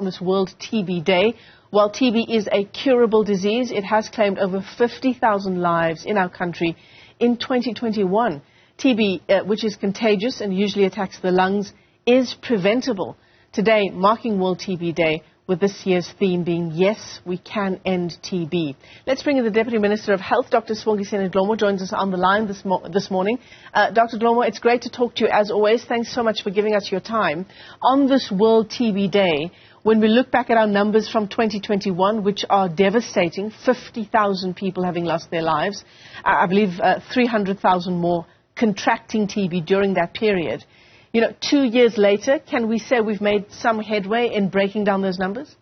on this World TB Day. While TB is a curable disease, it has claimed over 50,000 lives in our country in 2021. TB, which is contagious and usually attacks the lungs, is preventable. Today, marking World TB Day, with this year's theme being, Yes, We Can End TB. Let's bring in the Deputy Minister of Health, Dr. Sibongiseni Dhlomo, joins us on the line this morning. Dr. Dhlomo, it's great to talk to you as always. Thanks so much for giving us your time. On this World TB Day, when we look back at our numbers from 2021, which are devastating, 50,000 people having lost their lives, I believe 300,000 more contracting TB during that period. 2 years later, can we say we've made some headway in breaking down those numbers?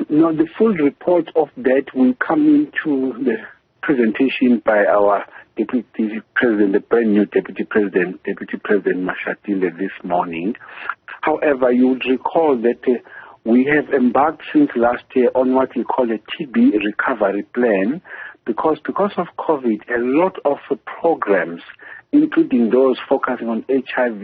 No, the full report of that will come into the presentation by our Deputy President, the brand new Deputy President Mashatile this morning. However, you would recall that we have embarked since last year on what we call a TB recovery plan because of COVID, a lot of programs, including those focusing on HIV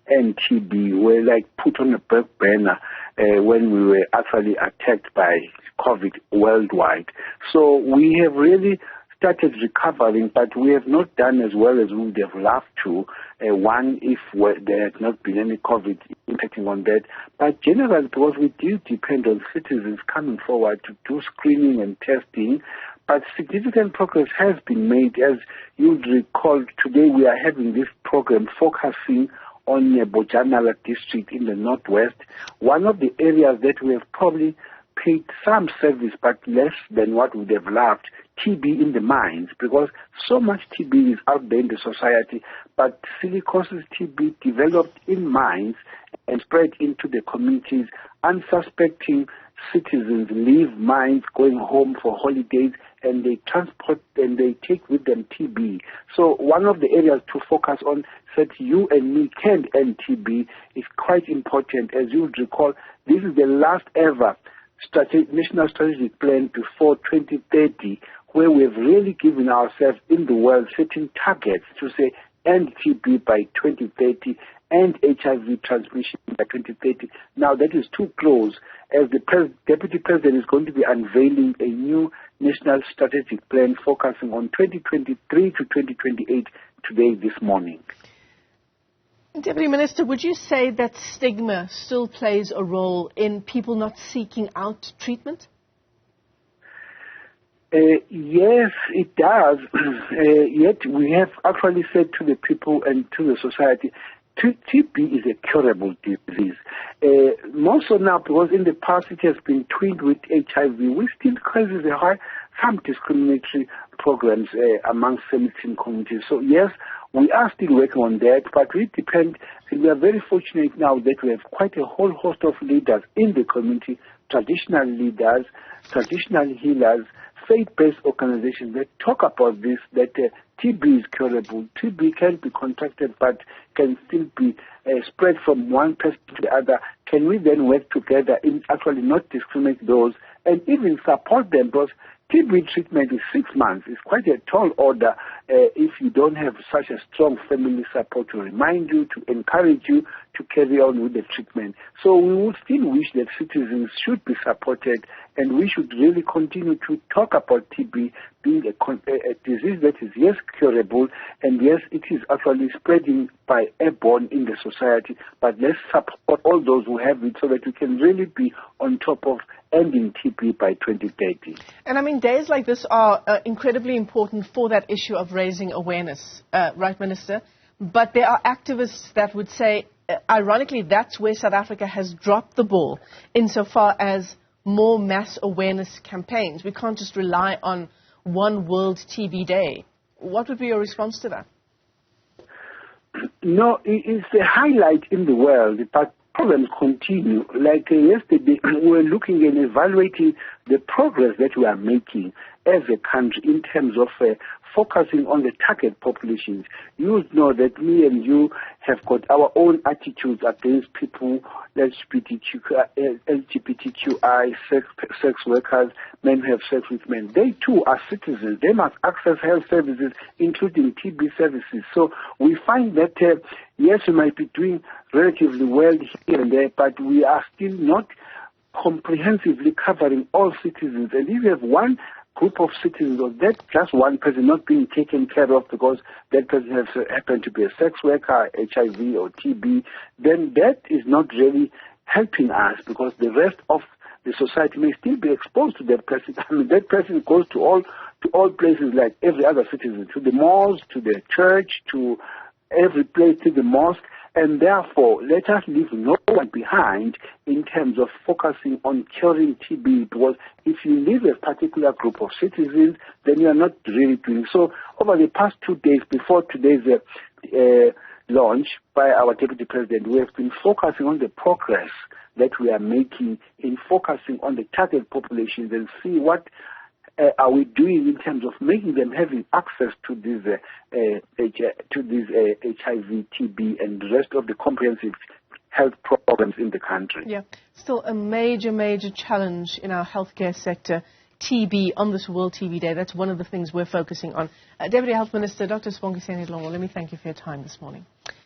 and TB, were put on a back burner when we were actually attacked by COVID worldwide. So we have really started recovering, but we have not done as well as we would have loved to. One, if there had not been any COVID impacting on that. But generally, because we do depend on citizens coming forward to do screening and testing, but significant progress has been made. As you'd recall, today we are having this program focusing on Bojanala district in the northwest, one of the areas that we have probably paid some service but less than what we would have loved, TB in the mines, because so much TB is out there in the society, but silicosis TB developed in mines and spread into the communities. Unsuspecting citizens leave mines going home for holidays, and they transport and they take with them TB. So one of the areas to focus on, that you and me can end TB, is quite important. As you would recall, this is the last ever national strategic plan before 2030, where we have really given ourselves in the world certain targets to say end TB by 2030 and HIV transmission by 2030. Now that is too close, as the Deputy President is going to be unveiling a new national strategic plan focusing on 2023 to 2028 today, this morning. Deputy Minister, would you say that stigma still plays a role in people not seeking out treatment? Yes, it does. Yet we have actually said to the people and to the society, TB is a curable disease. More so now, because in the past it has been twinned with HIV, which still causes some discriminatory programs amongst certain communities. So yes, we are still working on that, but we depend, and we are very fortunate now that we have quite a whole host of leaders in the community, traditional leaders, traditional healers, faith-based organizations that talk about this, that TB is curable. TB can be contracted but can still be spread from one person to the other. Can we then work together in actually not discriminate those and even support them? Because TB treatment is 6 months. It's quite a tall order if you don't have such a strong family support to remind you, to encourage you to carry on with the treatment. So we would still wish that citizens should be supported, and we should really continue to talk about TB being a disease that is, yes, curable, and yes, it is actually spreading by airborne in the society, but let's support all those who have it so that we can really be on top of ending TB by 2030. And I mean, days like this are incredibly important for that issue of raising awareness, right, Minister? But there are activists that would say, ironically, that's where South Africa has dropped the ball insofar as more mass awareness campaigns. We can't just rely on one World TB Day. What would be your response to that? No, it's a highlight in the world, but problems continue. Like yesterday, we were looking and evaluating the progress that we are making as a country in terms of focusing on the target populations. You know that me and you have got our own attitudes against people, LGBTQI, sex workers, men who have sex with men. They too are citizens. They must access health services, including TB services. So we find that, yes, we might be doing relatively well here and there, but we are still not comprehensively covering all citizens. And if you have one group of citizens, or that just one person not being taken care of because that person has happened to be a sex worker, HIV or TB, then that is not really helping us, because the rest of the society may still be exposed to that person. I mean, that person goes to all places like every other citizen, to the malls, to the church, to every place, to the mosque. And therefore, let us leave no one behind in terms of focusing on curing TB, because if you leave a particular group of citizens, then you are not really doing so. Over the past 2 days before today's launch by our Deputy President, we have been focusing on the progress that we are making in focusing on the target populations and see what are we doing in terms of making them having access to these HIV, TB, and the rest of the comprehensive health programs in the country. Yeah, still a major challenge in our healthcare sector, TB, on this World TB Day. That's one of the things we're focusing on. Deputy Health Minister, Dr. Sibongiseni Dhlomo, let me thank you for your time this morning.